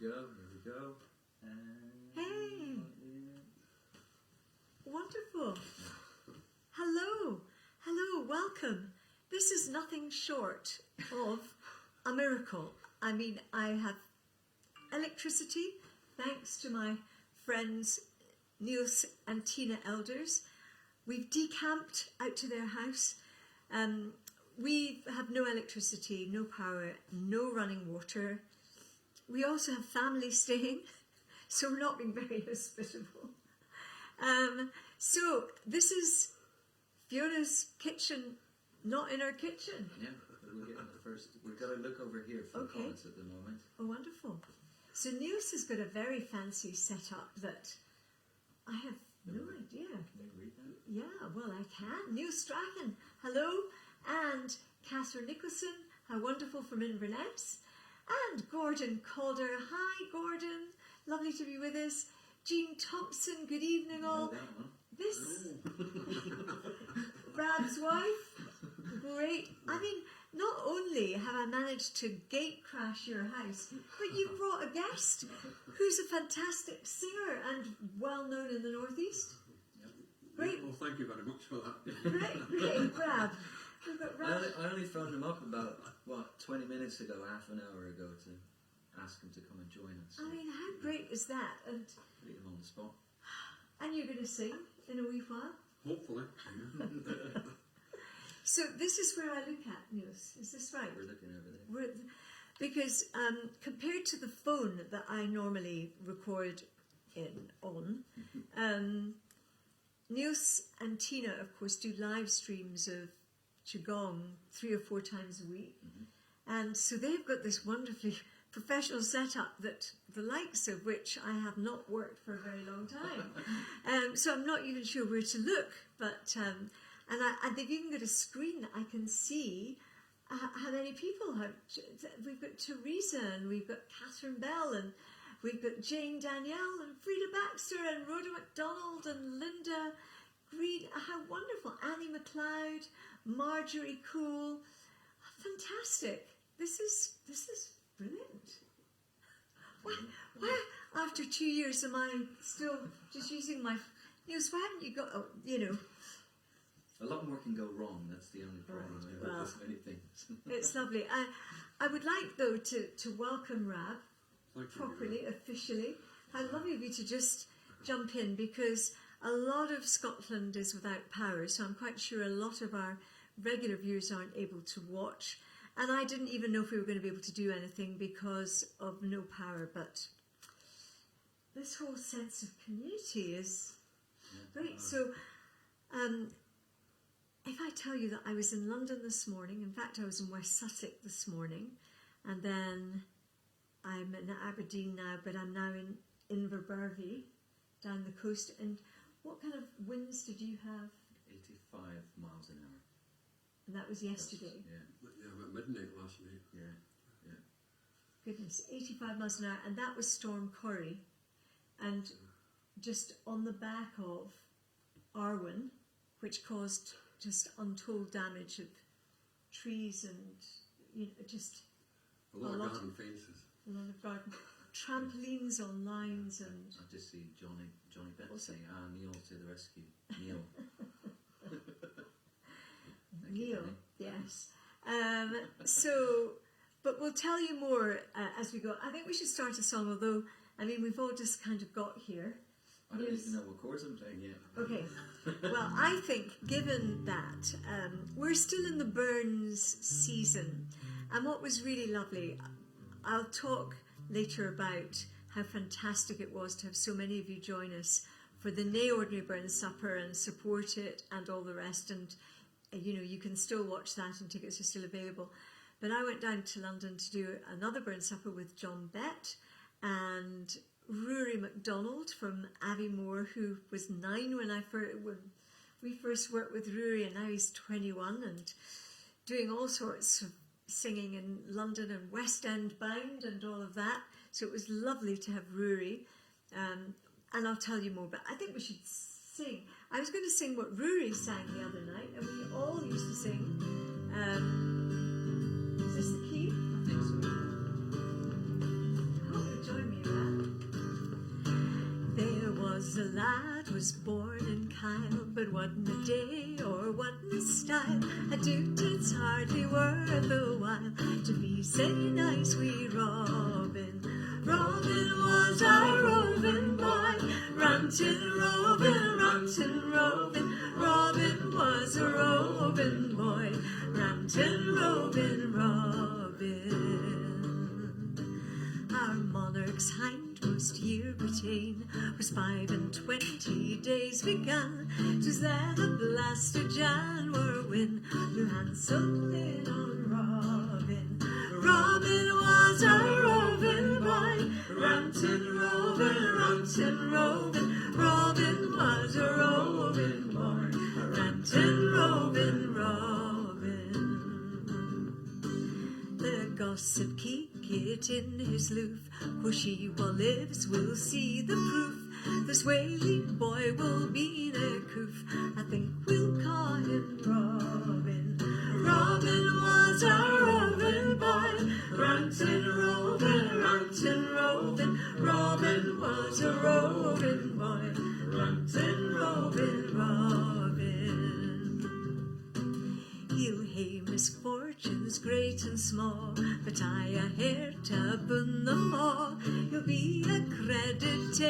we go. Hey! Wonderful. Hello. Hello, welcome. This is nothing short of a miracle. I mean, I have electricity thanks to my friends Niels and Tina Elders. We've decamped out to their house. We have no electricity, no power, no running water. We also have family staying, so we're not being very hospitable. So this is Fiona's kitchen, not in our kitchen. Yeah, we'll get into first. We've got to look over here for comments at the moment. Oh, wonderful. So Niels has got a very fancy setup that I have no idea. Can you read that? Yeah, well, I can. Niels Strachan, hello. And Catherine Nicholson, how wonderful, from Inverness. And Gordon Calder, hi Gordon, lovely to be with us. Jean Thompson, good evening all. This, Brad's wife, great. I mean, not only have I managed to gate crash your house, but you brought a guest who's a fantastic singer and well known in the Northeast. Great. Well, thank you very much for that. Great, Brad. We've got Brad. I only phoned him up about, 20 minutes ago, half an hour ago, to ask him to come and join us. I mean, how great is that? And Put him on the spot. you're going to sing in a wee while? Hopefully. So this is where I look at, Niels. Is this right? We're looking over there. Because compared to the phone that I normally record on, Niels and Tina, of course, do live streams of Qigong 3 or 4 times a week. And so they've got this wonderfully professional setup that the likes of which I have not worked for a very long time. So I'm not even sure where to look. But and they've even got a screen that I can see how many people have. We've got Teresa, and we've got Catherine Bell, and we've got Jane Danielle, and Frida Baxter, and Rhoda MacDonald, and Linda Green. How wonderful. Annie MacLeod, Marjorie Cool. Fantastic. This is brilliant. Why after 2 years am I still just using my... Niels, why haven't you got... A lot more can go wrong, that's the only problem. Well, There's many things. It's lovely. I would like, though, to welcome Rab properly, officially. How lovely of you to just jump in, because a lot of Scotland is without power, so I'm quite sure a lot of our regular viewers aren't able to watch. And I didn't even know if we were going to be able to do anything because of no power, but this whole sense of community is great. So, if I tell you that I was in London this morning, in fact I was in West Sussex this morning, and then I'm in Aberdeen now, but I'm now in Inverbervie, down the coast. And what kind of winds did you have? 85 miles an hour. And that was yesterday? Yeah, about midnight last night. Yeah. Goodness, 85 miles an hour. And that was Storm Corrie. And just on the back of Arwen, which caused just untold damage of trees and, just A lot of garden fences. A lot of garden. Trampolines on lines and... I just see Johnny Bett saying, Neil to the rescue. Neil. Neil, yes. But we'll tell you more as we go. I think we should start a song, although, I mean, we've all just kind of got here. I don't even know what chords I'm playing yet. Okay. Well, I think, given that, we're still in the Burns season, and what was really lovely, I'll talk later about how fantastic it was to have so many of you join us for the Nay Ordinary Burns Supper and support it and all the rest. And you can still watch that, and tickets are still available. But I went down to London to do another Burns Supper with John Bett and Rory MacDonald from Aviemore, who was 9 when we first worked with Rory, and now he's 21 and doing all sorts of singing in London and West End bound and all of that. So it was lovely to have Rory, and I'll tell you more, but I think we should sing. I was going to sing what Rory sang the other night, and we all used to sing. Is this the key? I think so. I hope you'll join me. a lad was born in Kyle, but wasn't a day or wasn't a style. A duty's hardly worth a while to be say nice wee Robin. Robin was a roving boy, rantin' Robin, rantin' Robin. Robin was a roving boy, rantin' Robin, Robin. Our monarch's hindmost year retain was 25 days began. 'Twas there the blasted Jan were win, who handsome in on Robin. Robin was a roving boy, rantin' Robin, rantin' Robin. Robin was a roving boy, rantin' Robin, Robin. The gossip keep it in his loof, for she wha lives will see the proof. This wailing boy will be a coof, I think we'll call him Robin. Robin was a roving boy, rantin' Robin, rantin' Robin. Robin was a roving boy, rantin' Robin, Robin. He'll hae misfortunes great and small, but I a hair to bun them all. He'll be a credit to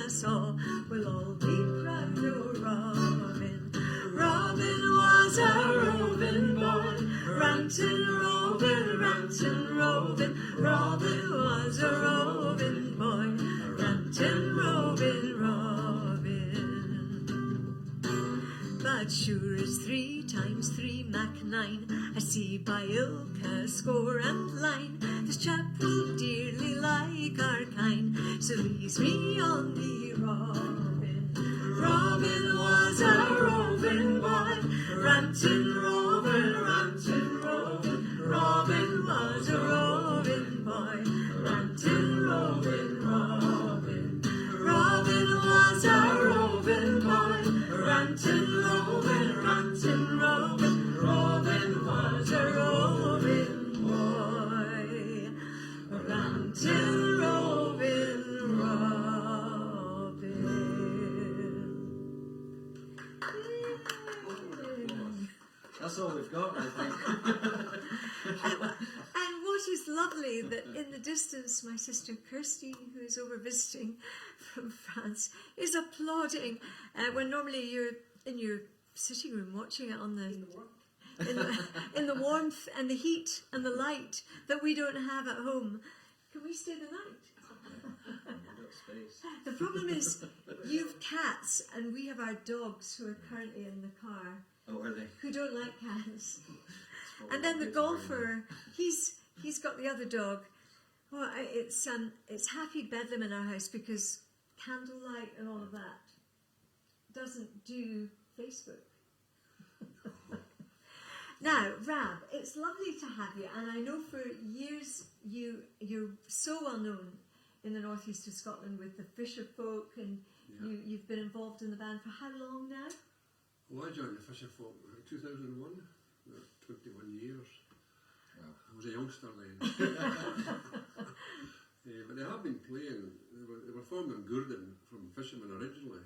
us all, we'll all be proud of Robin. Robin was a roving boy, rantin' Robin, rantin' Robin. Robin was a roving boy, rantin' Robin, Robin. But sure as 3 times 3 mak 9, I see by ilka score and line, this chap will dearly like our kind, so leaves me on the Robin. Robin was a roving boy, rantin' Robin, rantin' Robin. Robin was a roving boy, rantin' Robin, Robin. Robin was a roving boy, rantin' Robin, rantin' Robin. Robin was a roving boy, rantin' Robin, Robin. That's all we've got, I think. And what is lovely that in the distance my sister Kirsty, who is over visiting from France, is applauding when normally you're in your sitting room watching it on the in the warmth and the heat and the light that we don't have at home. Can we stay the night? We've got space. The problem is you've cats and we have our dogs who are currently in the car Oh, are they? who don't like cats. It's And then the probably golfer, he's got the other dog. Well, it's happy bedlam in our house because candlelight and all of that doesn't do Facebook. Now, Rab, it's lovely to have you, and I know for years you're so well known in the northeast of Scotland with the Fisher folk, and you've been involved in the band for how long now? Well, I joined the Fisher Folk in 2001, 21 years. Wow. I was a youngster then. But they have been playing, they were formed in Gourdon from fishermen originally,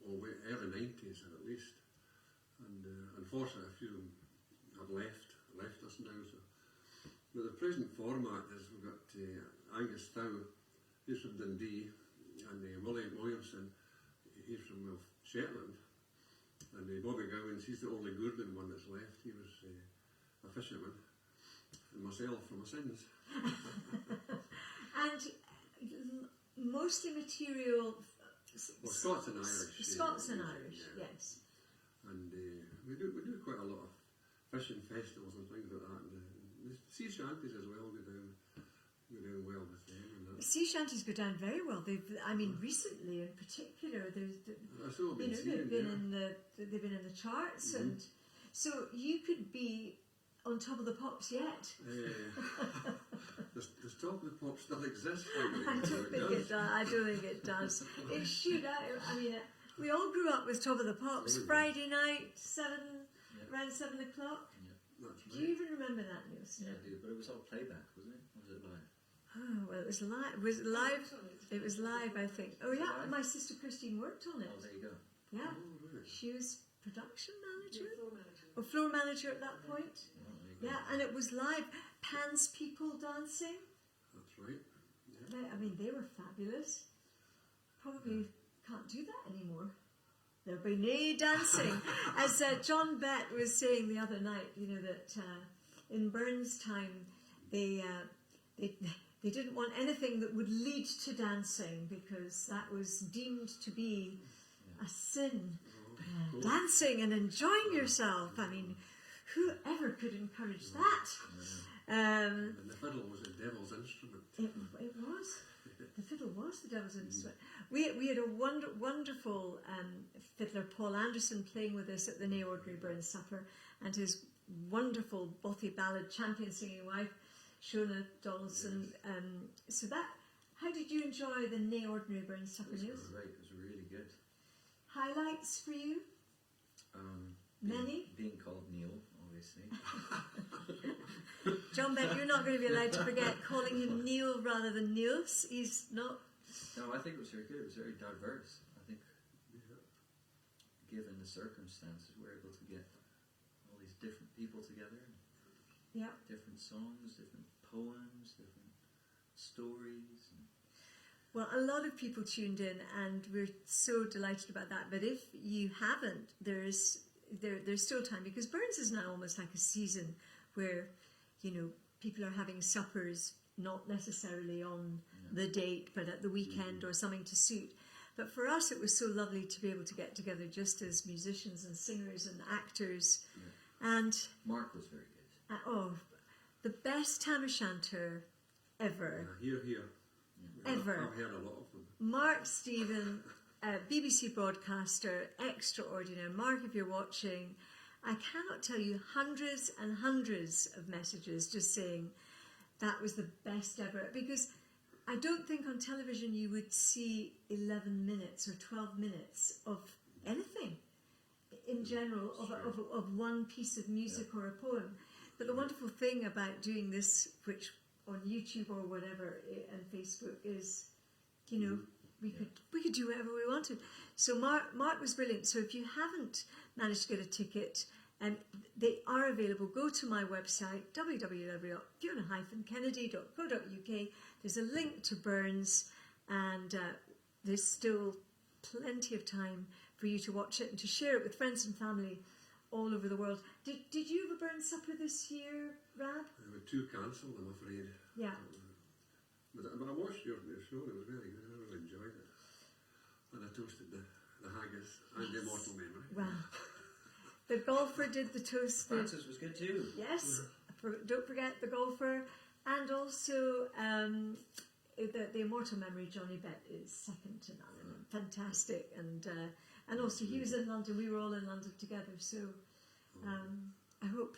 early 90s at least. And unfortunately a few of them have left us now. So. But the present format is we've got Angus Stow, he's from Dundee, and Willie Williamson, he's from Shetland, and Bobby Gowans, he's the only Gourdon one that's left. He was a fisherman, and myself from my sins. And mostly material. Well, Scots and Irish. Scots and Irish, yeah. yes. And we do quite a lot of fishing festivals and things like that. And the sea shanties as well go down well with them. And that. Sea shanties go down very well. Recently in particular, That's all I've been seeing, they've been in the charts, and so you could be on Top of the Pops yet. Does Top of the Pops still exist? I don't think it does. I don't think it does. It should. I mean, we all grew up with Top of the Pops. Friday night, around 7 o'clock. That's Do you even remember that, Nielsen? Yeah, I do, but it was all playback, wasn't it? Or was it live? Oh, well, it was live. It was live, I think. Oh yeah, my sister Christine worked on it. Oh, there you go. Yeah, Oh, right. she was production manager or floor manager at that point. Oh, there you go. Yeah, and it was live. Pan's people dancing. That's right. Yeah. I mean, they were fabulous. Probably can't do that anymore. There'll be no dancing. As John Bett was saying the other night, you know, that in Burns' time, they didn't want anything that would lead to dancing because that was deemed to be a sin. Cool. Dancing and enjoying yourself. I mean, whoever could encourage that? And the fiddle was the devil's instrument. It was. The fiddle was the devil's instrument. We had a wonderful fiddler, Paul Anderson, playing with us at the Nay Ordinary Burns Supper, and his wonderful bothy ballad champion singing wife, Shona Donaldson. So how did you enjoy the Nay Ordinary Burns Supper, It Neil? was great. It was really good. Highlights for you? Many? Being called Neil, obviously. John Bett, you're not going to be allowed to forget calling him Neil rather than Niels. He's not. No, I think it was very good. It was very diverse. I think, given the circumstances, we're able to get all these different people together, Yeah. different songs, different poems, different stories. Well, a lot of people tuned in, and we're so delighted about that. But if you haven't, there's still time, because Burns is now almost like a season where, you know, people are having suppers, not necessarily on the date, but at the weekend or something to suit. But for us, it was so lovely to be able to get together just as musicians and singers and actors. And Mark was very good. the best tam o'shanter ever. Here. Ever. I've heard a lot of them. Mark Stephen, BBC broadcaster, extraordinary. Mark, if you're watching, I cannot tell you hundreds and hundreds of messages just saying that was the best ever. Because I don't think on television you would see 11 minutes or 12 minutes of anything in general, of one piece of music or a poem. But the wonderful thing about doing this, which on YouTube or whatever and Facebook, is, you know, we could do whatever we wanted. So Mark was brilliant. So if you haven't managed to get a ticket, they are available. Go to my website, www.fiona-kennedy.co.uk. There's a link to Burns, and there's still plenty of time for you to watch it and to share it with friends and family all over the world. Did you have a Burns supper this year, Rab? There were 2 cancelled, I'm afraid. Yeah. But I watched your show, it was really good. I really enjoyed it. And I toasted the haggis and the immortal memory. Wow. The golfer did the toast. Francis was good too. Yes. Don't forget the golfer. And also the immortal memory, Johnny Bett, is second to none. Fantastic. And also he was in London. We were all in London together. So I hope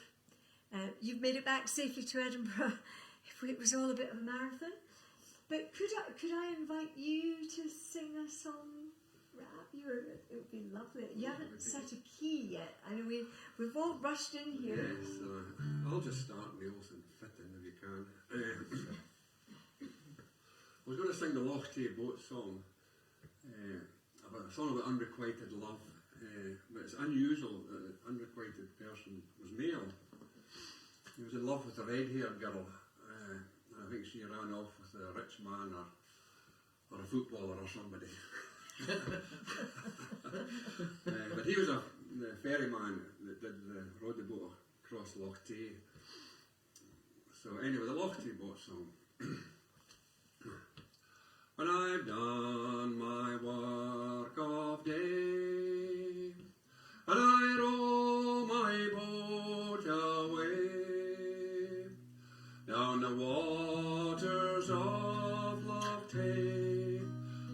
you've made it back safely to Edinburgh. It was all a bit of a marathon. But could I invite you to sing a song, Rab? It would be lovely. You haven't set a key yet. I know we've all rushed in here. Yes, I'll just start, Niels, and fit in if you can. I was going to sing the Loch Tay Boat song, about a song about unrequited love, but it's unusual that an unrequited person was male. He was in love with a red-haired girl. I think she ran off with a rich man or a footballer or somebody. But he was the ferryman that rode the boat across Loch Tay. So anyway, the Loch Tay Boat song. When I've done my work of day, and I row my boat away down the waters of Loch Tay,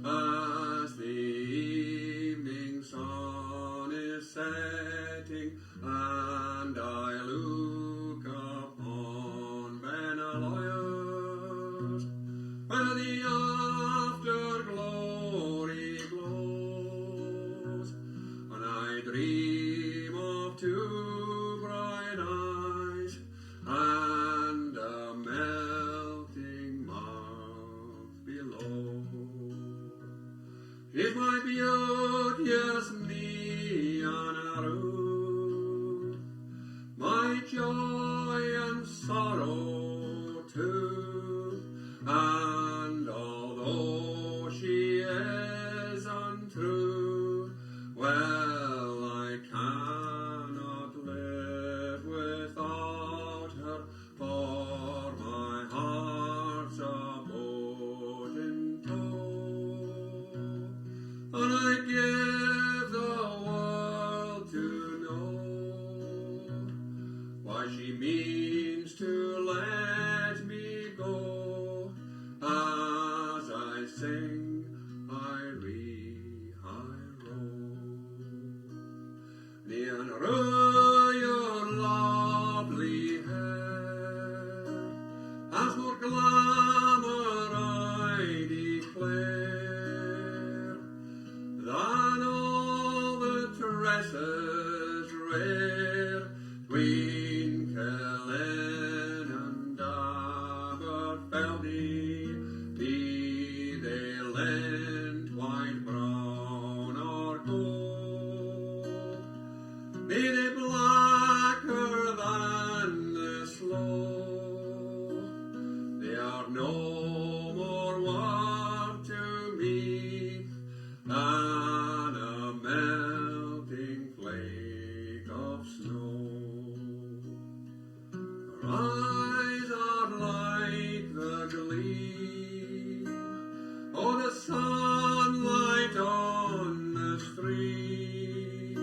as the evening sun is setting, and I look upon Benalias, where the afterglory glows, and I dream of 2 bright eyes and a melting mouth. is my beauteous me on a road, my joy and sorrow too, and although she is untrue, well, I cannot live without her, for my heart's a boat in tow, and I give the world to know why she means to let me go. As I sing, I row. Neon row your lovely hair, as more glamour I declare than all the tresses rare, Queen Kellen and Aberfeldy, be they lent white, brown, or gold, be they blacker than the sloe, they are no more worth to me than a melting flake of snow. Her eyes are like the gleam of the sunlight on the stream,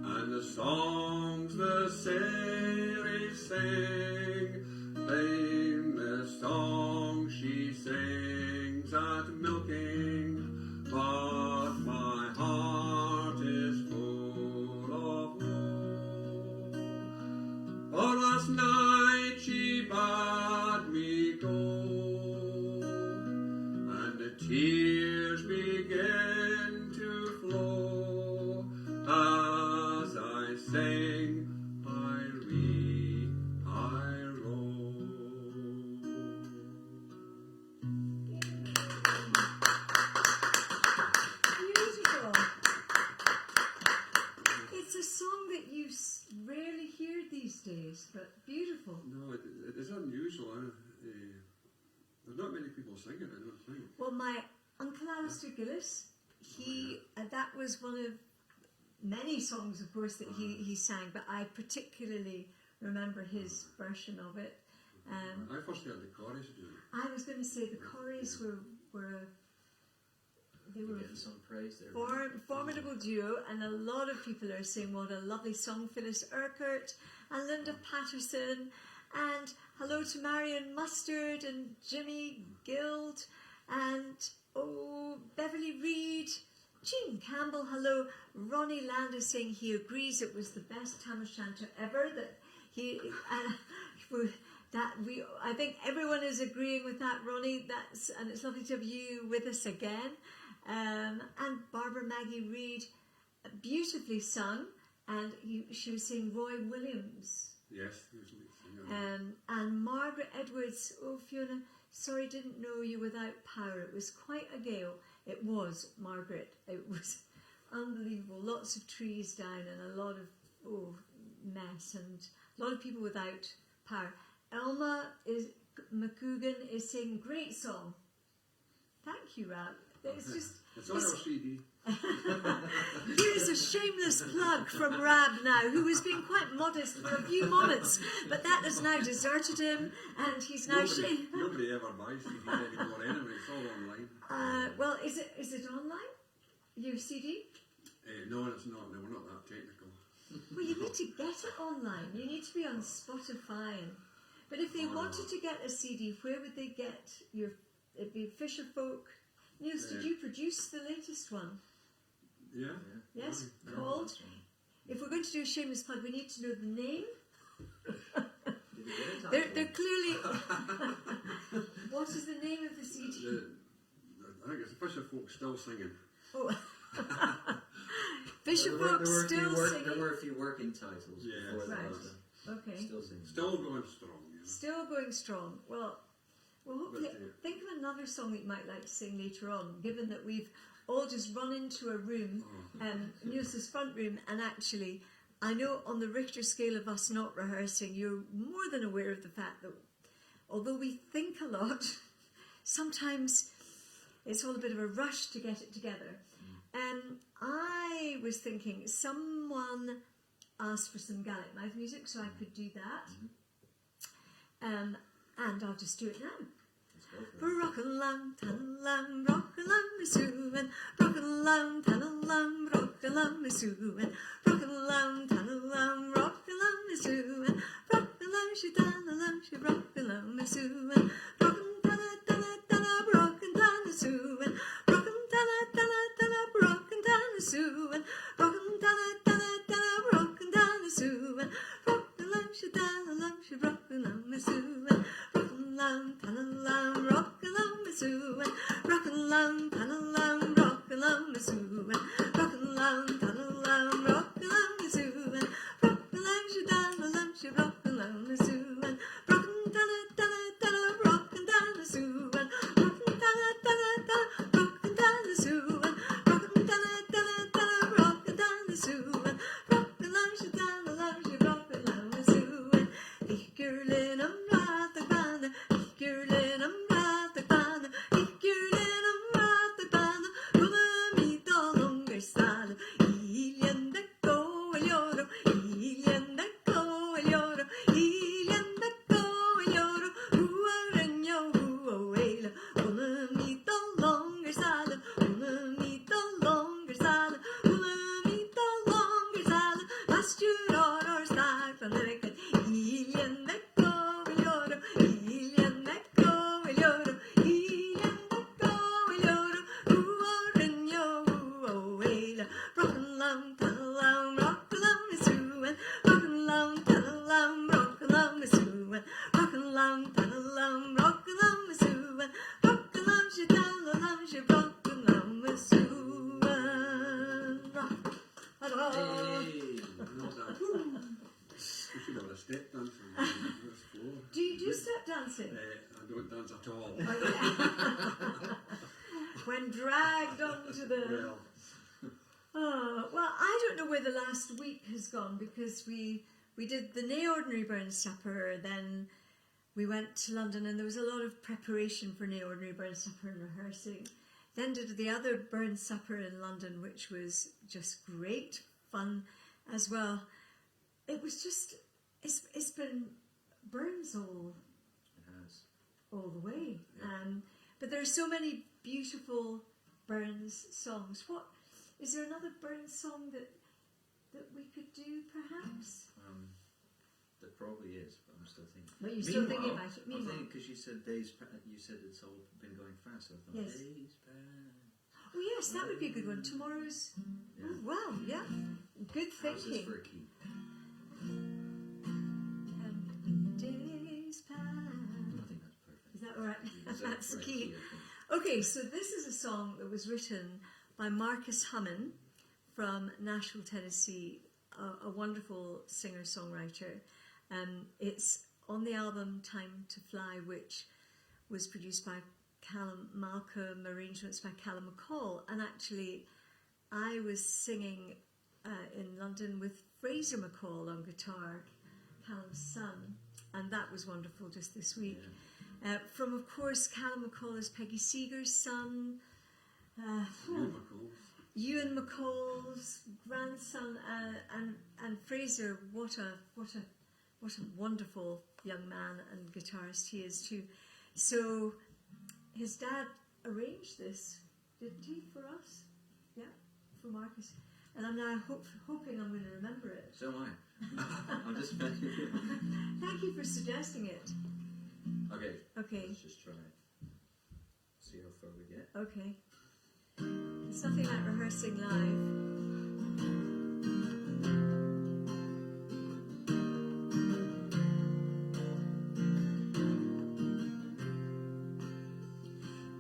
and the songs the Ceres sang, famous song she sings at milking, but my heart is full of woe. For last night she bade me go, and the tears began to flow as I sang, I row. Beautiful. It's a song that you rarely hear these days, but beautiful. No, it is unusual. There's not many people sing it, I don't think. Well, my Uncle Alistair Gillis, that was one of many songs, of course, that he sang, but I particularly remember his version of it. I first heard the chorus do it. I was going to say the Corries were Getting some praise there. formidable duo, and a lot of people are saying what a lovely song. Phyllis Urquhart and Linda Patterson, and hello to Marion Mustard and Jimmy Guild, and Beverly Reid, Jean Campbell, hello. Ronnie Land is saying he agrees it was the best Tam O'Shanter ever. I think everyone is agreeing with that, Ronnie. And it's lovely to have you with us again. And Barbara Maggie Reid, beautifully sung, and she was saying Roy Williams. Yes, he was singing. And Margaret Edwards, oh Fiona, sorry, didn't know you without power. It was quite a gale. It was, Margaret. It was unbelievable. Lots of trees down and a lot of mess and a lot of people without power. Elma McCougan is saying great song. Thank you, Rab. It's on our CD. Here's a shameless plug from Rab now, who was being quite modest for a few moments, but that has now deserted him, and he's now Nobody ever buys CDs anymore anyway, it's all online. Well, is it online? Your CD? No, it's not. No, we're not that technical. Well, you need to get it online. You need to be on Spotify. But if they wanted to get a CD, where would they get your... It'd be Fisher Folk. Niels, did you produce the latest one? Yeah. Yes? Called? If we're going to do a shameless plug, we need to know the name. They're clearly... What is the name of the CD? I think it's Fisher Folk Still Singing. Oh. Fisher Folk Still Singing. There were a few working titles before that. Right. Okay. Still singing. Still going strong. Yeah. Still going strong. Well, hopefully, think of another song that you might like to sing later on, given that we've all just run into a room, Niels's front room, and actually, I know on the Richter scale of us not rehearsing, you're more than aware of the fact that although we think a lot, sometimes it's all a bit of a rush to get it together. I was thinking someone asked for some Gaelic mouth music, so I could do that. And I'll just do it now. Rock-a-lam, tan-a-lam, rock-a-lam, miss-oo-en. Rock-a-lam, tan-a-lam, rock-a-lam, miss-oo-en. Rock-a-lam, tan-a-lam, rock-a-lam, miss-oo-en. Rock-a-lam, she-tan-a-lam, she rock-a-lam, miss-oo-en. Rock-a-tan-a-tan-a-tan-a, rock-a-tan-a-soo-en. Rock-a-tan-a-tan-a-tan-a, rock-a-tan-a-soo-en. Rock-a-tan-a-tan-a-tan-a, rock-a-tan-a-soo-en. Rock-a-lam, she-tan-a-lam, she rock-a-lam, miss-oo-en. Rock-a-lam, tan-a-lam, rock-a-lam, miss-oo-en. Rock-a-lam, tan-a-lam, rock-a-lam, miss-oo-en. Rock-a-lam, tan-a-lam, rock-a-lam, miss-oo-en. Rock-a-lam, she-tan-a-lam, she rock-a-lam, miss-oo-en. Rock-a-tan-a-tan-a-tan-a, rock-a-tan-a-soo-en. Rock-a-tan-a-tan-a-tan-a, rock-a-tan-a-soo-en. Rock-a-tan-a-tan-a-tan-a, rock-a-tan-a-soo-en. Rock-a-lam, she-tan-a-lam, she rock-a-lam, miss-oo-en. Ich gurlin am Rathbana, ich gurlin am Rathbana, ich gurlin am Rathbana, come mi dolongar sala, ilienda go el lloro, ilienda go el lloro, ilienda go el lloro, huareño huaela, come mi dolongar sala, come mi dolongar sala, come mi dolongar sala, last year or start from the record, ilienda go el lloro, ilienda go el lloro, ilienda go el lloro, huareño huaela, rock-a-lam, tan-a-lam, rock-a-lam, miss-oo-en, rock-a-lam, tan-a-lam, rock-a-lam, miss-oo-en, rock-a-lam, tan-a-lam, rock-a-lam, miss-oo-en, rock-a-lam, she-tan-a-lam, she rock-a-lam, miss-oo-en. Ta-da! Hey. We should have a step dance on the first floor. Do you do step dancing? I don't dance at all. Oh, yeah. When dragged onto the... Well, Well, I don't know where the last week has gone because we did the Nay Ordinary Burn Supper, then we went to London and there was a lot of preparation for Nay Ordinary Burn Supper and rehearsing. Then did the other Burn Supper in London, which was just great fun as well. It was just, it's been burns all It has. the way. Yeah. But there are so many beautiful Burns songs. What is there another Burns song that we could do perhaps? There probably is, but I'm still thinking. But you're still thinking Meanwhile, about it. I'm Meanwhile. thinking because you said you said it's all been going fast. So I thought Yes. days pass. Oh yes, that would be a good one. Tomorrow's. Yeah. Oh, wow, yeah, good How's this thinking. for a key? Days pass. I think that's perfect. Is that all right? Is that That's the right key. I think. Okay, so this is a song that was written by Marcus Hummin from Nashville, Tennessee, a wonderful singer-songwriter. It's on the album Time to Fly, which was produced by Callum Malcolm, arrangements by Callum McCall. And actually, I was singing in London with Fraser McCall on guitar, Callum's son, and that was wonderful just this week. Yeah. From, of course, Callum McCall is Peggy Seeger's son. Ewan McCall's grandson, and Fraser. What a wonderful young man and guitarist he is too. So his dad arranged this, didn't he, for us? Yeah, for Marcus. And I'm now hoping I'm going to remember it. So am I. I'm just. Thank you for suggesting it. Okay. Okay. Let's just try it. See how far we get. Okay. It's nothing like rehearsing live.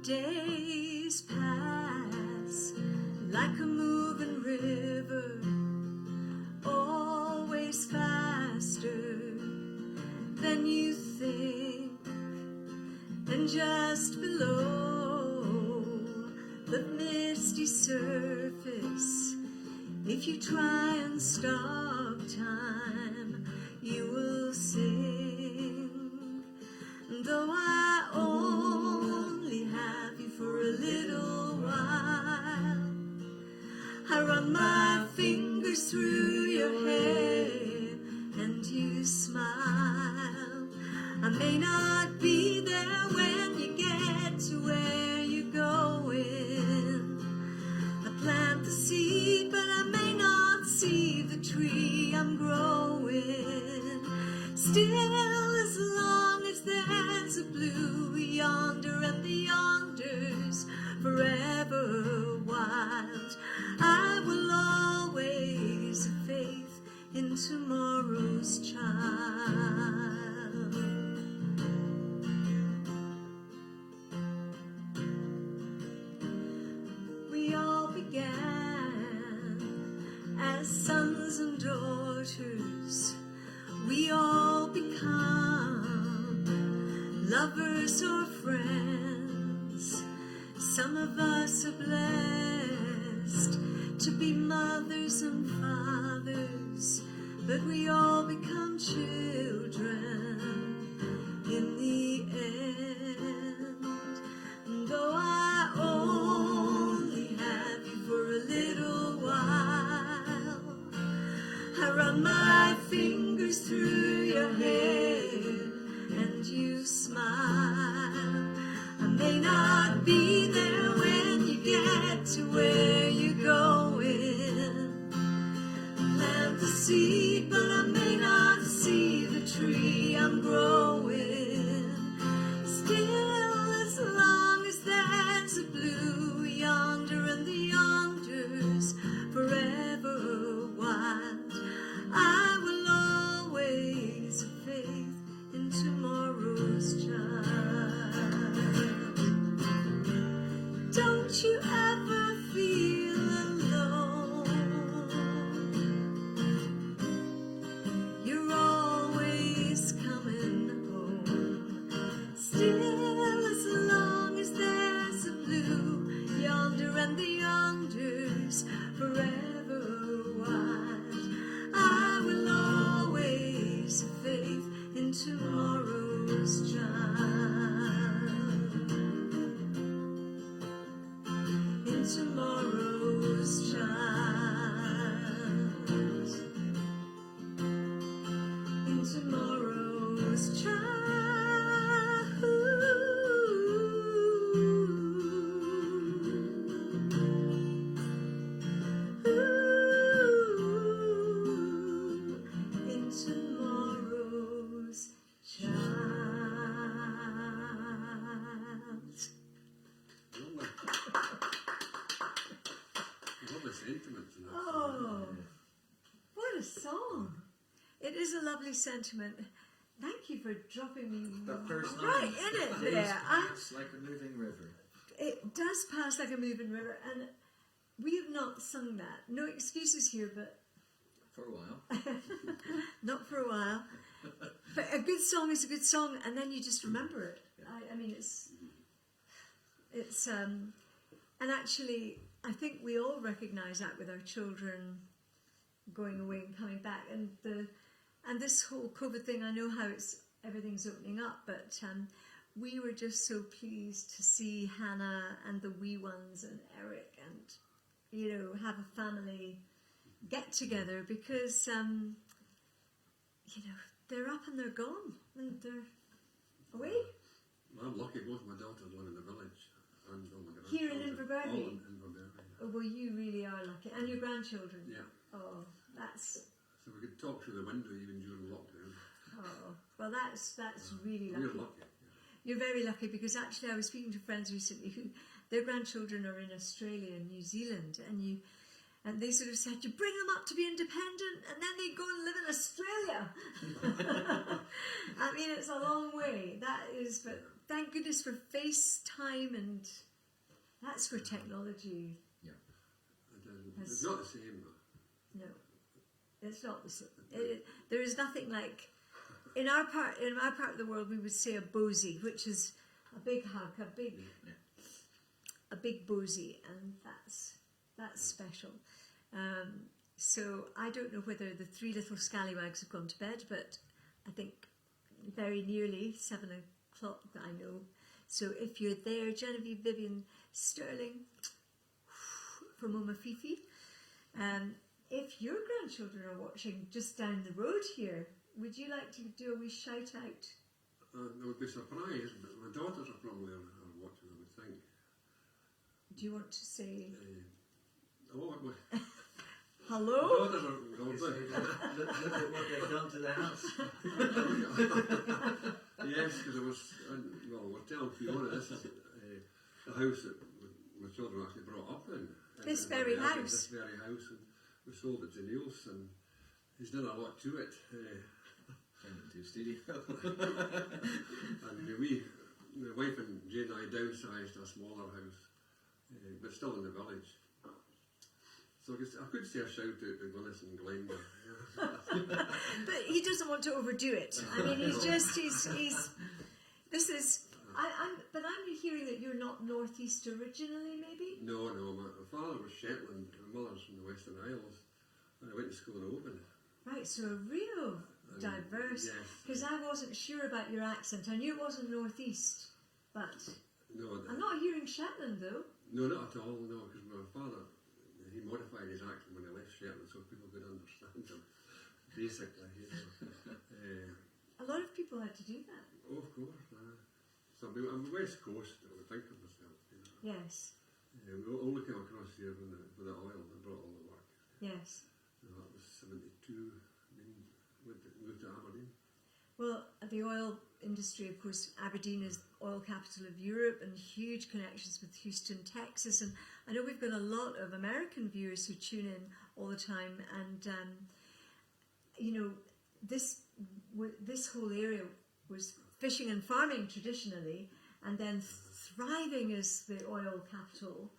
Days pass like a moving river, always faster than you think, and just below the misty If you try and stop time, you will sing. Though I only have you for a little while, I run my fingers through your hair and you smile. I may not be there when you get to where you're going. I plant the seed, but I may not see the tree I'm growing. Still, as long as there's a blue yonder and the yonders forever wild, I will always have faith in tomorrow's child. We all began as sons and daughters. We all become lovers or friends. Some of us are blessed to be mothers and fathers, but we all become children in the end. And though I only have you for a little while, I run my fingers through your hair and you smile. I may not be there when you get to where you're going. Plant the seed, but I may not see the tree I'm growing. Still, as long as there's a blue yonder and the yonders forever wild, I will always have faith in tomorrow's child. Don't you ever feel alone. You're always coming home. Still, as long as there's a blue yonder and the yonders forever wild, I will always have faith in tomorrow's child. In tomorrow's child. In tomorrow's child. In tomorrow's child. Lovely sentiments in that. Oh, what a song! It is a lovely sentiment. Thank you for dropping me That first line. right in it Days there. pass like a moving river. It does pass like a moving river, and we have not sung that. No excuses here, but For a while. not for a while. But a good song is a good song, and then you just remember it. I mean, it's and actually, I think we all recognise that with our children going away and coming back, and this whole COVID thing. I know how everything's opening up, but we were just so pleased to see Hannah and the wee ones and Eric, and have a family get together because they're up and they're gone and they're away. Well, I'm lucky both my daughters live in the village and all my Here in grandchildren. Inverbervie? All in Inverbervie. Oh, well, you really are lucky, and your grandchildren. Yeah. Oh, that's So we could talk through the window even during lockdown. well, that's really lucky. We're lucky. You're very lucky because actually I was speaking to friends recently who their grandchildren are in Australia and New Zealand, and they sort of said, you bring them up to be independent and then they go and live in Australia. I mean, it's a long way. That is, but thank goodness for FaceTime, and that's where technology. It's not the same though. No, it's not the same. There is nothing like. In our part of the world, we would say a bosie, which is a big hug, a big bosie, and that's special. So I don't know whether the three little scallywags have gone to bed, but I think very nearly 7 o'clock, I know. So if you're there, Genevieve, Vivian, Sterling, from Oma Fifi, if your grandchildren are watching just down the road here, would you like to do a wee shout out? I would be surprised, but my daughters are probably watching, I would think. Do you want to say My hello? daughters are Look at what they've done to the house. Yes, because I was telling Fiona, this is the house that my children actually brought up in. This very house. This very house, and we sold it to Niels, and he's done a lot to it. Turned into a studio. And my wife and Jane and I downsized to a smaller house, but still in the village. So I could say a shout out to Glynis and Glenda. But he doesn't want to overdo it. I mean, he's this is, but I'm hearing that you're not northeast originally, maybe? No, my father was Shetland, my mother's from the Western Isles, and I went to school in Oban. Right, so a real diverse, yes. because I wasn't sure about your accent. I knew it wasn't northeast, but No, I'm not hearing Shetland though. no, not at all, no, because my father, he modified his accent when he left Shetland so people could understand him, basically. A lot of people had to do that. Oh, of course. So I'm West Coast, I would think of myself. Yes, We only came across here with the oil that brought all the work. yes. That was 72, moved to Aberdeen. Well, the oil industry, of course, Aberdeen is oil capital of Europe and huge connections with Houston, Texas. And I know we've got a lot of American viewers who tune in all the time. And, this whole area was fishing and farming traditionally, and then thriving as the oil capital.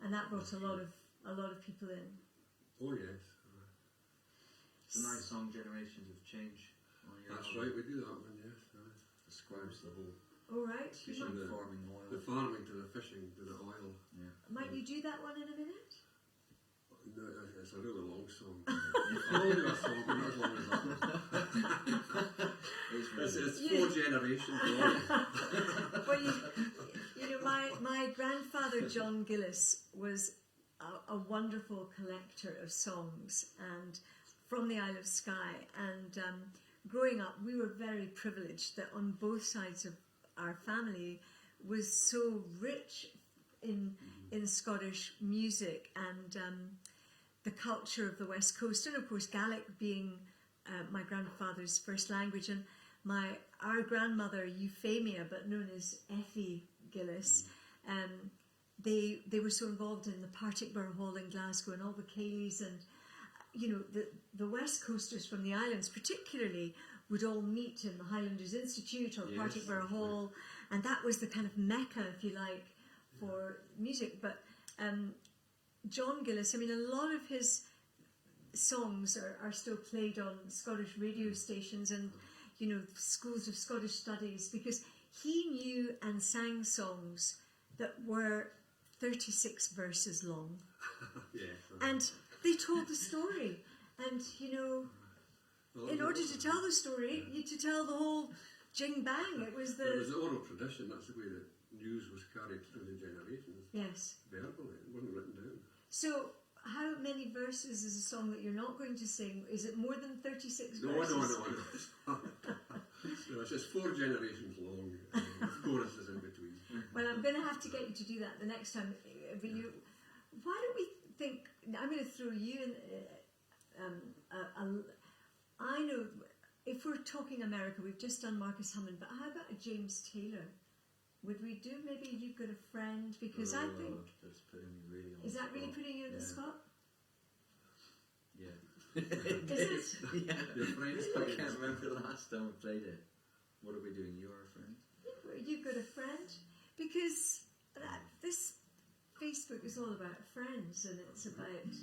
And that brought a lot of people in. Oh, yes. It's a nice song, Generations of Change. On your That's album. right, we do that one, yes. Describes the whole All right. fishing, The- farming, oil. The farming to the fishing to the oil. Yeah. Might you do that one in a minute? No, it's a really long song. I'll do a song, but not as long as that. It's 4 generations long. Well, you know, my grandfather John Gillis was a wonderful collector of songs, and from the Isle of Skye. And growing up, we were very privileged that on both sides of our family was so rich in Scottish music and the culture of the West Coast, and of course Gaelic being my grandfather's first language, and our grandmother Euphemia, but known as Effie Gillis, they were so involved in the Partick Burr Hall in Glasgow and all the Cayleys, and you know the West Coasters from the islands particularly would all meet in the Highlanders Institute or Yes, Partick Burr that's Hall, and that was the kind of mecca, if you like, for music. But John Gillis, I mean, a lot of his songs are still played on Scottish radio stations and, you know, schools of Scottish studies, because he knew and sang songs that were 36 verses long. Yes. And they told the story. And, you know, in order to tell the story, you had to tell the whole jing bang. It was It was the... the oral tradition, that's the way that news was carried through the generations. Yes. Verbally, it wasn't written down. So, how many verses is a song that you're not going to sing? Is it more than 36 No, verses? no. No, it's just 4 generations long, with choruses in between. Well, I'm going to have to get you to do that the next time. Why don't we think? I'm going to throw you in. I know if we're talking America, we've just done Marcus Hammond, but how about a James Taylor? Would we do maybe You've Got a Friend? Because I think That's putting me really on is the that really spot. putting you on the Yeah. spot? Yeah. Is it? Yeah. Your friends I played it. can't remember the last time we played it. What are we doing? You are a friend? You've Got a Friend? Because this Facebook is all about friends, and it's about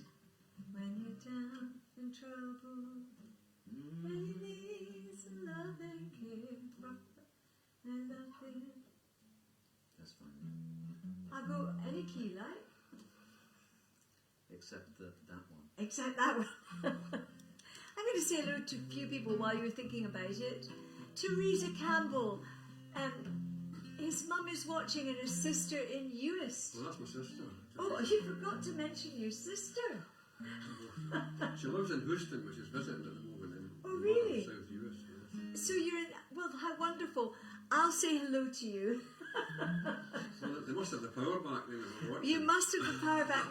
when you're down in trouble, when you need some love and care, and nothing. That's fine. I'll go any key, like. except that one. Except that one. I'm going to say hello to a few people while you're thinking about it. Teresa Campbell, his mum is watching and his sister in US. Well, that's my sister. Oh, you forgot to mention your sister. She lives in Houston, which is visiting at the moment. Oh, really? South US. Yes. So you're in, well, how wonderful. I'll say hello to you. So they must have the power back then. If we're watching. You must have the power back.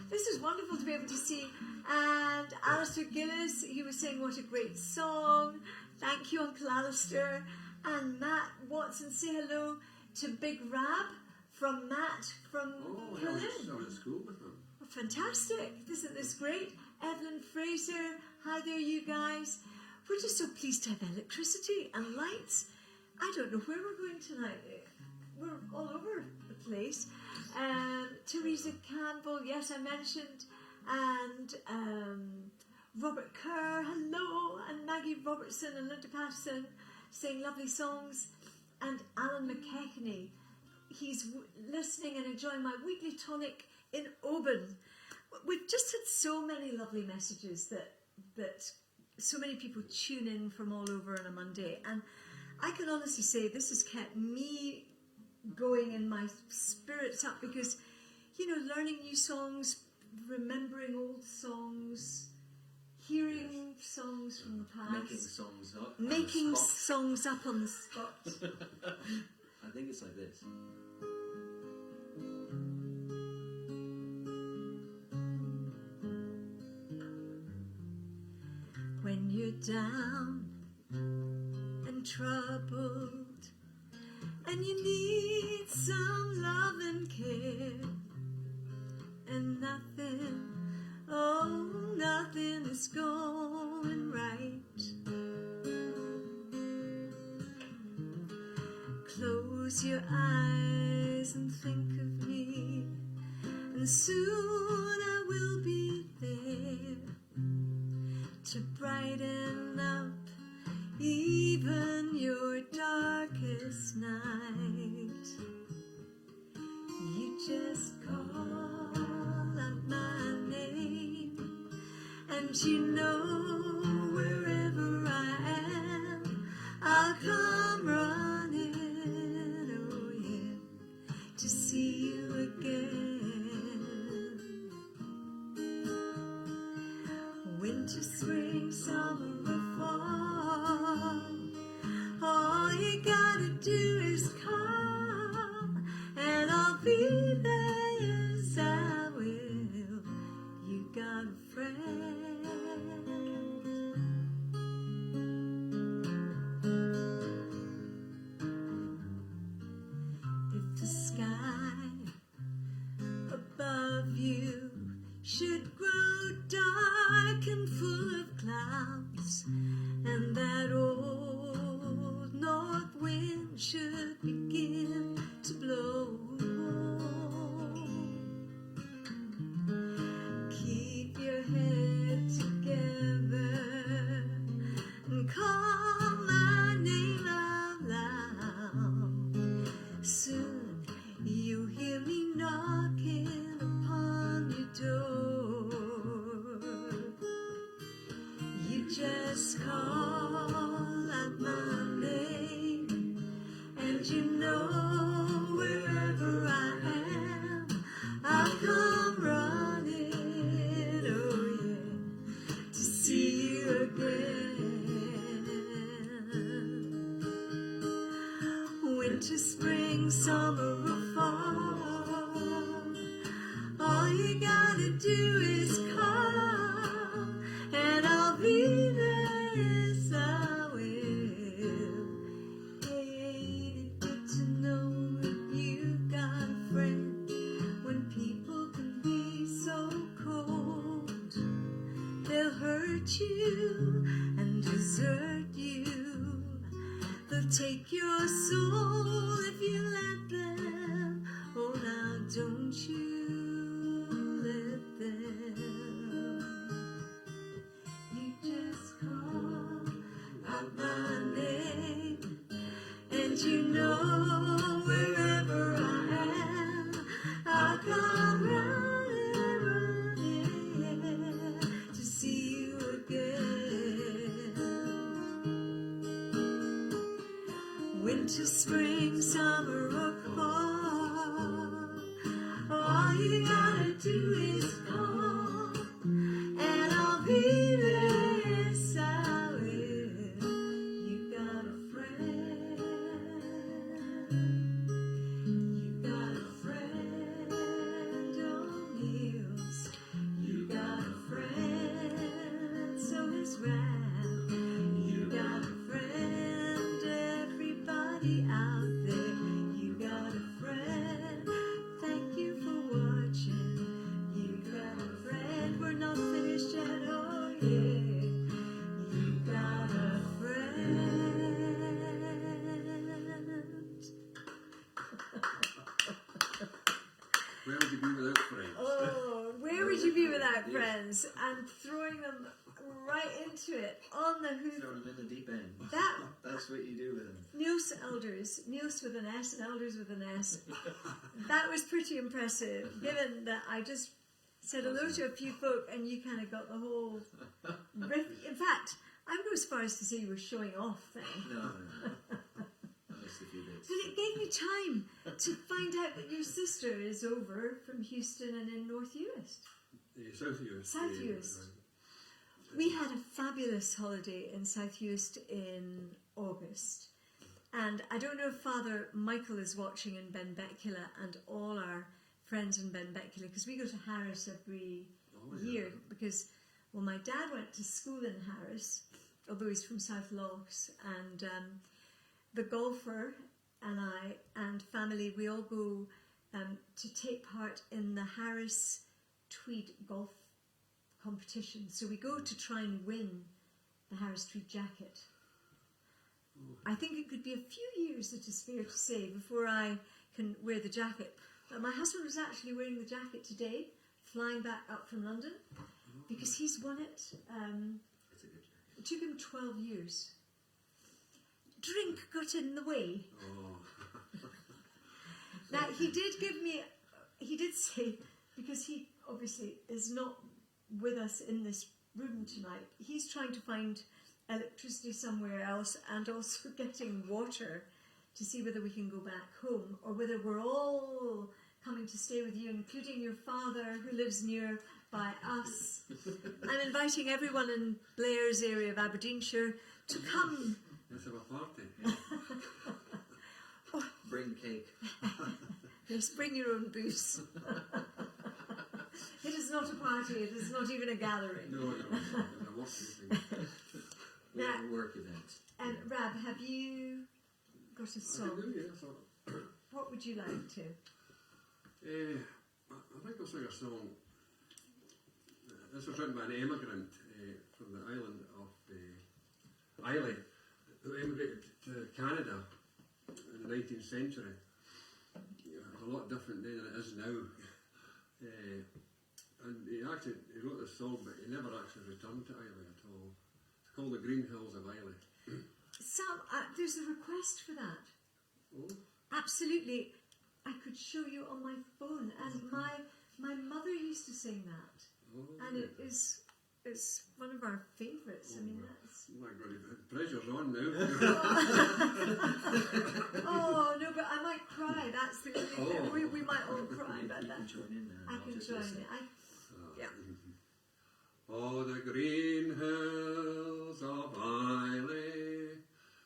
This is wonderful to be able to see. And Alistair Gillis, he was saying what a great song. Thank you, Uncle Alistair. And Matt Watson, say hello to Big Rab from Matt from Oh, I Killin. was at school with them. Oh, fantastic. Isn't this great? Evelyn Fraser, hi there, you guys. We're just so pleased to have electricity and lights. I don't know where we're going tonight. We're all over the place. Teresa Campbell, yes, I mentioned, and Robert Kerr, hello, and Maggie Robertson and Linda Patterson saying lovely songs, and Alan McKechnie, he's listening and enjoying my weekly tonic in Oban. We've just had so many lovely messages that so many people tune in from all over on a Monday, and I can honestly say this has kept me going and my spirits up, because, you know, learning new songs, remembering old songs, hearing songs from the past, Making songs up. making on the spot. songs up on the spot. I think it's like this. When you're down and troubled and you need some love and care, and nothing, oh, nothing is going right. Close your eyes and think of me, and soon I will be there to brighten up even your darkest night. You just call out my name, and you know wherever I am, I'll come running, oh yeah, to see you again. Winter, spring, summer, or fall, all you gotta do is call, and I'll be there, yes I will. You got a friend. If the sky above you should grow dark and full of clouds, and that old north wind should begin to blow, keep your head together and call my name out loud. Soon you'll hear me knocking upon your door. You just call out my name, and you know wherever I am, I'll come running, oh yeah, to see you again. Winter, spring, summer, or fall, all you gotta do is call, and I'll be there, yes I will. Hey, good to know that you got a friend when people can be so cold. They'll hurt you and desert you. They'll take your soul if you let them. Oh, now don't you let them. You just call out my name, and you know wherever I am, I'll come running, running, summer or fall. All you gotta do is call, and I'll be there. Yes, I will. You got a friend. You got a friend on wheels. You got a friend, so is Ralph. You got a friend, everybody out there. You got a friend, thank you for watching. You got a friend, we're not finished yet, oh yeah. You got a friend. Where would you be without friends? Oh, where would you be without friends? And throwing them right into it on the hoof. Throw them in the deep end. That That's what you do with them. Niels Elders, Niels with an S, Elders with an S. That was pretty impressive, given that I just said hello to a few folk and you kind of got the whole riff. In fact, I would go as far as to say you were showing off then. No. I missed a few bits. But it gave me time to find out that your sister is over from Houston and in North Uist. South Uist. South Uist. We had a fabulous holiday in South Uist in August. And I don't know if Father Michael is watching in Benbecula and all our friends in Benbecula, because we go to Harris every year. Because, well, my dad went to school in Harris, although he's from South Lochs, and the golfer and I and family, we all go to take part in the Harris Tweed golf competition. So we go to try and win the Harris Tweed jacket. I think it could be a few years, it is fair to say, before I can wear the jacket. But my husband was actually wearing the jacket today, flying back up from London, because he's won it. It's a good jacket. It took him 12 years. Drink got in the way. Oh. Now, he did say, because he obviously is not with us in this room tonight, he's trying to find electricity somewhere else and also getting water to see whether we can go back home or whether we're all coming to stay with you, including your father who lives near by us. I'm inviting everyone in Blair's area of Aberdeenshire to come. Let's have a party. Bring cake. Yes, bring your own booze. It is not a party, it is not even a gathering. No, it's a work meeting. We Now- have a work event. And Rab, have you got a I song? can do, yes. What would you like to? I think I'll sing a song. This was written by an immigrant from the island of Islay, who immigrated to Canada in the 19th century. It was a lot different then than it is now. And he wrote this song, but he never actually returned to Islay at all. It's called The Green Hills of Islay. Sam, there's a request for that. Oh, Absolutely. I could show you on my phone. And my mother used to sing that. oh, And it's one of our favourites. I mean, that's... my God, the pressure's on now. Oh, no, but I might cry. That's the Oh. we might all cry You about can that. join in there. I I'll can just join listen. it. Yeah. Oh, the green hills of Islay,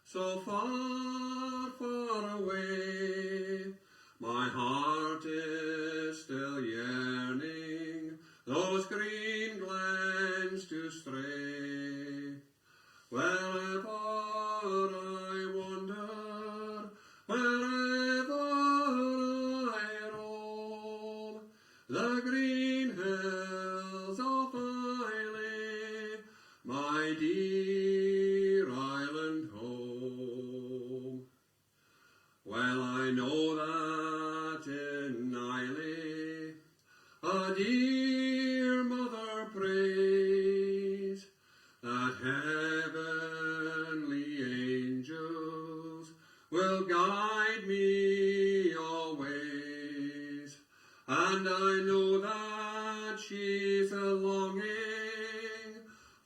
so far, far away, my heart is still yearning those green glens to stray. Wherever I wander, wherever I roam, the green hills of Islay, my dear island home. Well, I know that in Islay a dear mother prays, that heavenly angels will guide me always, and I know that she's a longing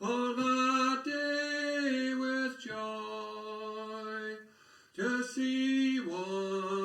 for that day with joy, to see one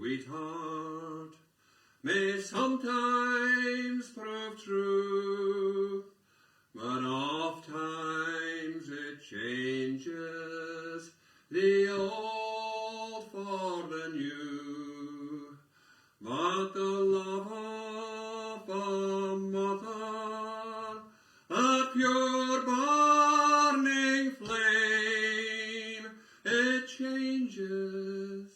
sweetheart may sometimes prove true, but oft times it changes the old for the new. But the love of a mother, a pure burning flame, it changes,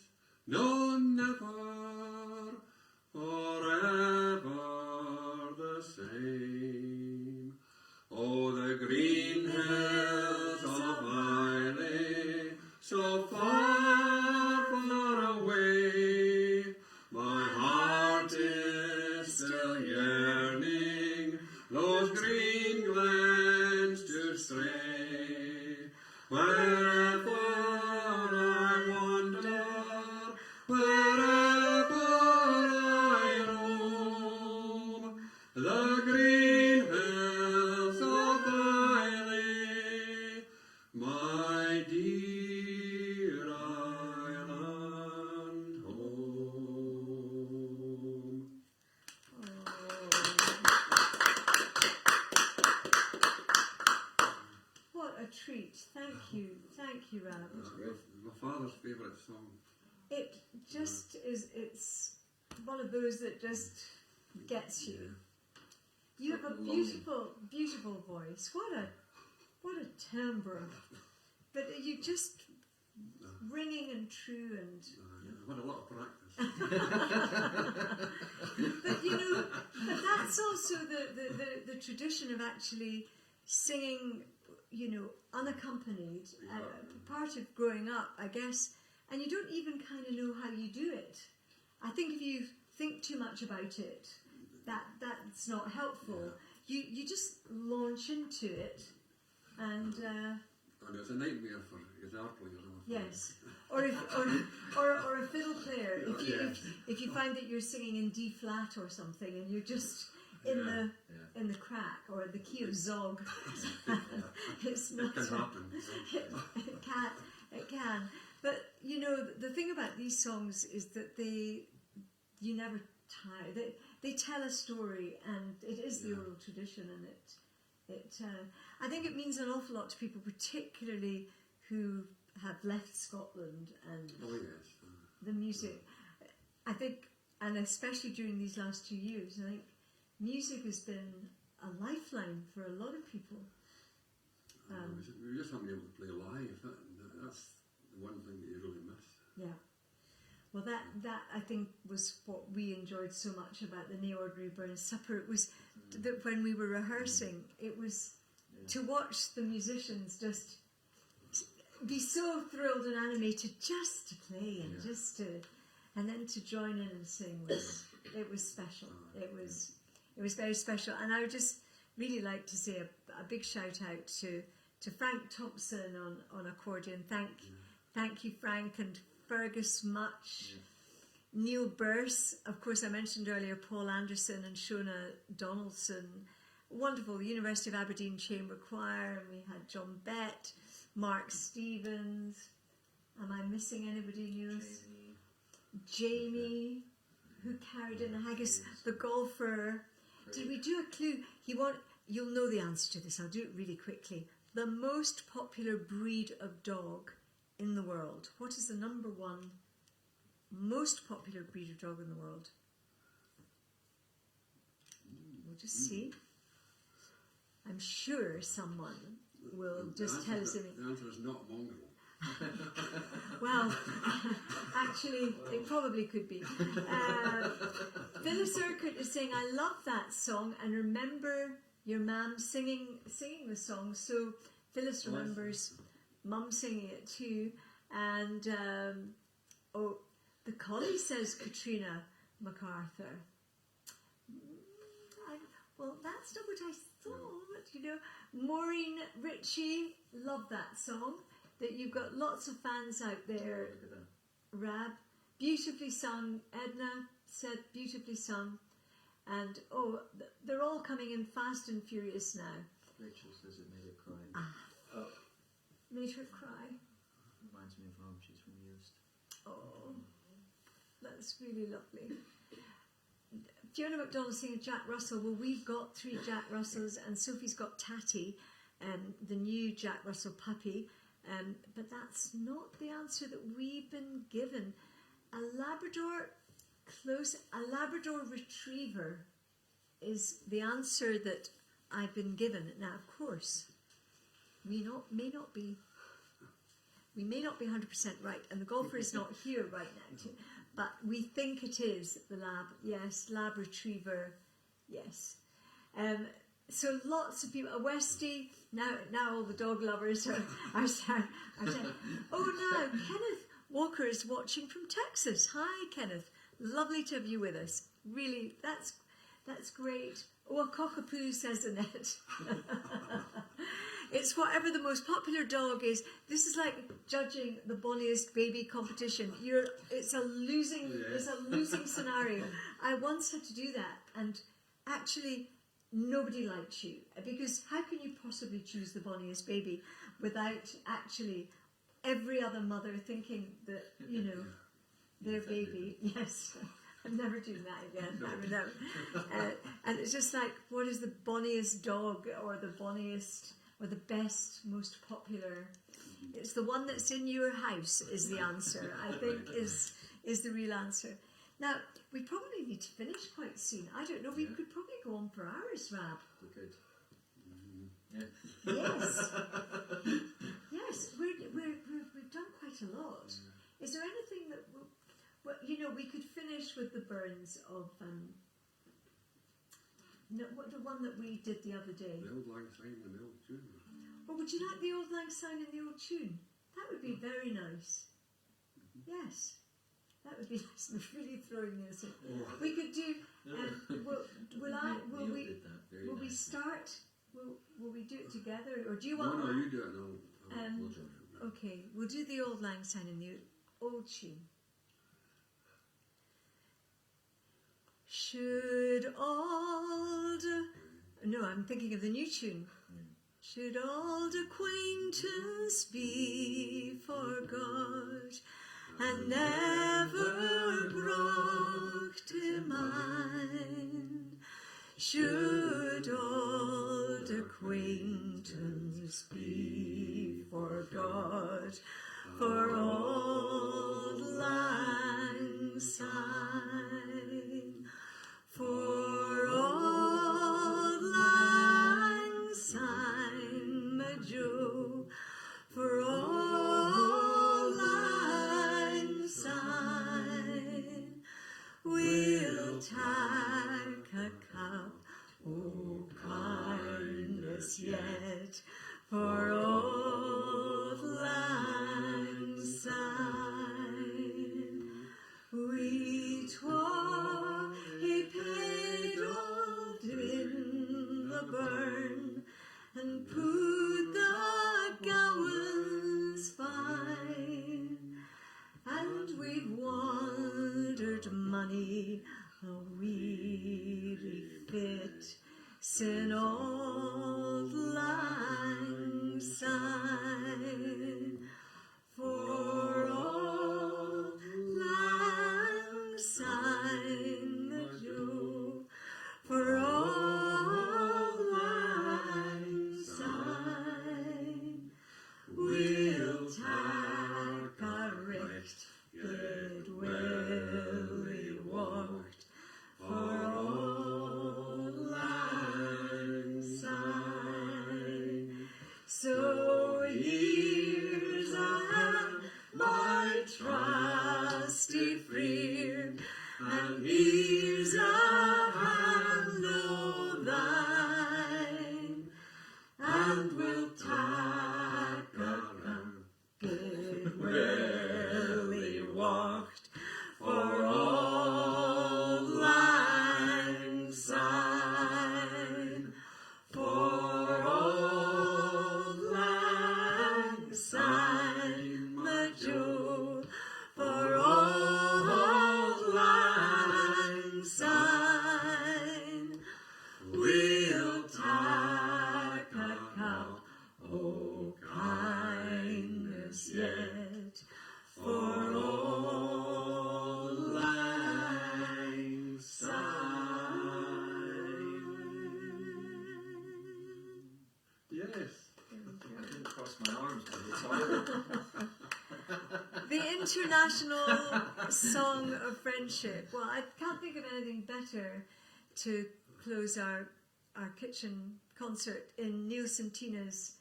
no, never, forever the same. Oh, the green hills of Islay, so far, far away, my heart is still yearning those green glens to stray. Wherever I wander, wherever I roam, the green hills of Islay, my dear island home. What a treat. Thank you, Rab. My father's favourite song. It just is, it's one of those that just gets you. You have a beautiful, beautiful voice. What a timbre. But you just ringing and true and... I've had a lot of practice. But you know, but that's also the tradition of actually singing, you know, unaccompanied, part of growing up, I guess, and you don't even kind of know how you do it. I think if you think too much about it, that's not helpful. You just launch into it, and And it's a nightmare for guitar players. I'm afraid. yes, or a fiddle player. If you find that you're singing in D flat or something, and you're just in the crack or the key of Zog, it's not. It can happen. It can. But you know, the thing about these songs is that you never tire. They tell a story, and it is the oral tradition, and I think it means an awful lot to people, particularly who have left Scotland and Oh yes. the music. I think, and especially during these last 2 years, I think music has been a lifeline for a lot of people. We just haven't been able to play live. That's the one thing that you really miss. Yeah. Well, that I think was what we enjoyed so much about the Nae Ordinary Burns Supper. It was that when we were rehearsing, it was to watch the musicians just be so thrilled and animated just to play and and then to join in and sing it was special. It was very special, and I would just really like to say a big shout out to Frank Thompson on accordion. Thank you, Frank, and Fergus Much, Neil Burse, of course I mentioned earlier Paul Anderson and Shona Donaldson, wonderful University of Aberdeen Chamber Choir, and we had John Bett, Mark Stevens, am I missing anybody new? Jamie, who carried in the haggis, the golfer. Did we do a clue? You'll know the answer to this, I'll do it really quickly. The most popular breed of dog in the world. What is the number one most popular breed of dog in the world? We'll just see. I'm sure someone will just tell us. The answer is not mongrel. Well, actually, it probably could be. Phyllis Urquhart is saying, I love that song and remember your mum singing the song. So Phyllis remembers mum singing it too. And the collie says Katrina MacArthur. Well, that's not what I thought, you know. Maureen Ritchie, love that song. That you've got lots of fans out there. Look at that. Rab, beautifully sung. Edna said beautifully sung. And they're all coming in fast and furious now. Rachel says it made her cry. Made her cry. Reminds me of home. She's from Eust. Oh, That's really lovely. Fiona McDonald saying Jack Russell. Well, we've got 3 Jack Russells, and Sophie's got Tatty, the new Jack Russell puppy. But that's not the answer that we've been given. A Labrador Retriever is the answer that I've been given. Now, of course, we may not be 100% right, and the golfer is not here right now, but we think it is the Lab. Yes, Lab Retriever. Yes. So lots of people. Westy. Now all the dog lovers are saying. Oh, now Kenneth Walker is watching from Texas. Hi, Kenneth. Lovely to have you with us. Really, that's great. Oh, a cockapoo, says Annette. It's whatever the most popular dog is. This is like judging the bonniest baby competition. It's a losing scenario. I once had to do that, and actually nobody liked you, because how can you possibly choose the bonniest baby without actually every other mother thinking that, you know, their baby, yes, I'm never doing that again. I would never. And it's just like, what is the bonniest dog, or the bonniest, or the best, most popular? It's the one that's in your house is the answer, I think, is the real answer. Now, we probably need to finish quite soon. I don't know, we could probably go on for hours, Rab. We could. Yes. Yes, we've done quite a lot. Is there anything that, we could finish with the Burns of, the one that we did the other day. The Old Lang Syne and the Old Tune. Or would you like the Old Lang Syne and the Old Tune? That would be very nice. Yes, that would be nice. Really throwing this in. We could do. Will we start? Will we do it together, or do you want? No, you do it. And we'll join you. Okay, we'll do the Old Lang Syne and the Old Tune. I'm thinking of the new tune. Should old acquaintance be forgot, and never brought to mind? Should old acquaintance be forgot, for old lang syne, for old lang syne, my Jo, for old lang syne, we'll take a cup, oh kindness yet, for old lang syne. We twa he paddled in the burn, and put the gowans fine, and we've wandered money a weary fit, sin old lang syne, for old lang syne, the Jo, for old lang syne, we'll take a richt, get welly walked, for old lang syne. So here's a hand, my trusty freer, and here's a hand o' thine, and we'll take a good welly walked, for old lang syne, for old lang syne, my Jo, for old lang syne. international song of friendship. Well, I can't think of anything better to close our kitchen concert in Neil Santina's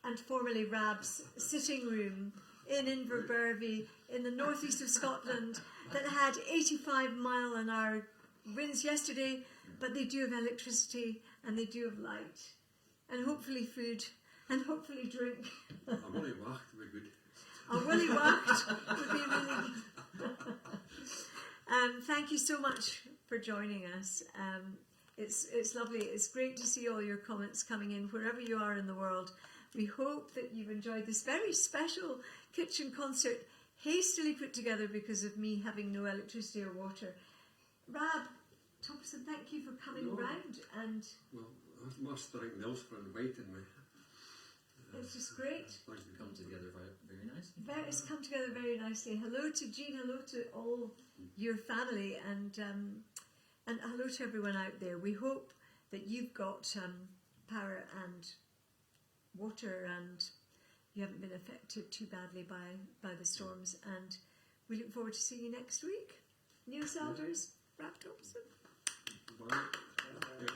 and formerly Rab's sitting room in Inverbervie in the northeast of Scotland that had 85-mile-an-hour winds yesterday, but they do have electricity and they do have light and hopefully food and hopefully drink. A Willie Wacht would be good. A Willie Wacht would be really good. Thank you so much for joining us. It's lovely. It's great to see all your comments coming in wherever you are in the world. We hope that you've enjoyed this very special kitchen concert, hastily put together because of me having no electricity or water. Rab Thompson, thank you for coming round, and Well, I must thank Nils for inviting me. it's just great. Thank you. Come together very nicely. It's come together very nicely. Hello to Jean, hello to all your family, and hello to everyone out there. We hope that you've got power and water and you haven't been affected too badly by the storms, and we look forward to seeing you next week. Neil Salders, Rab Thompson. Bye. Yeah.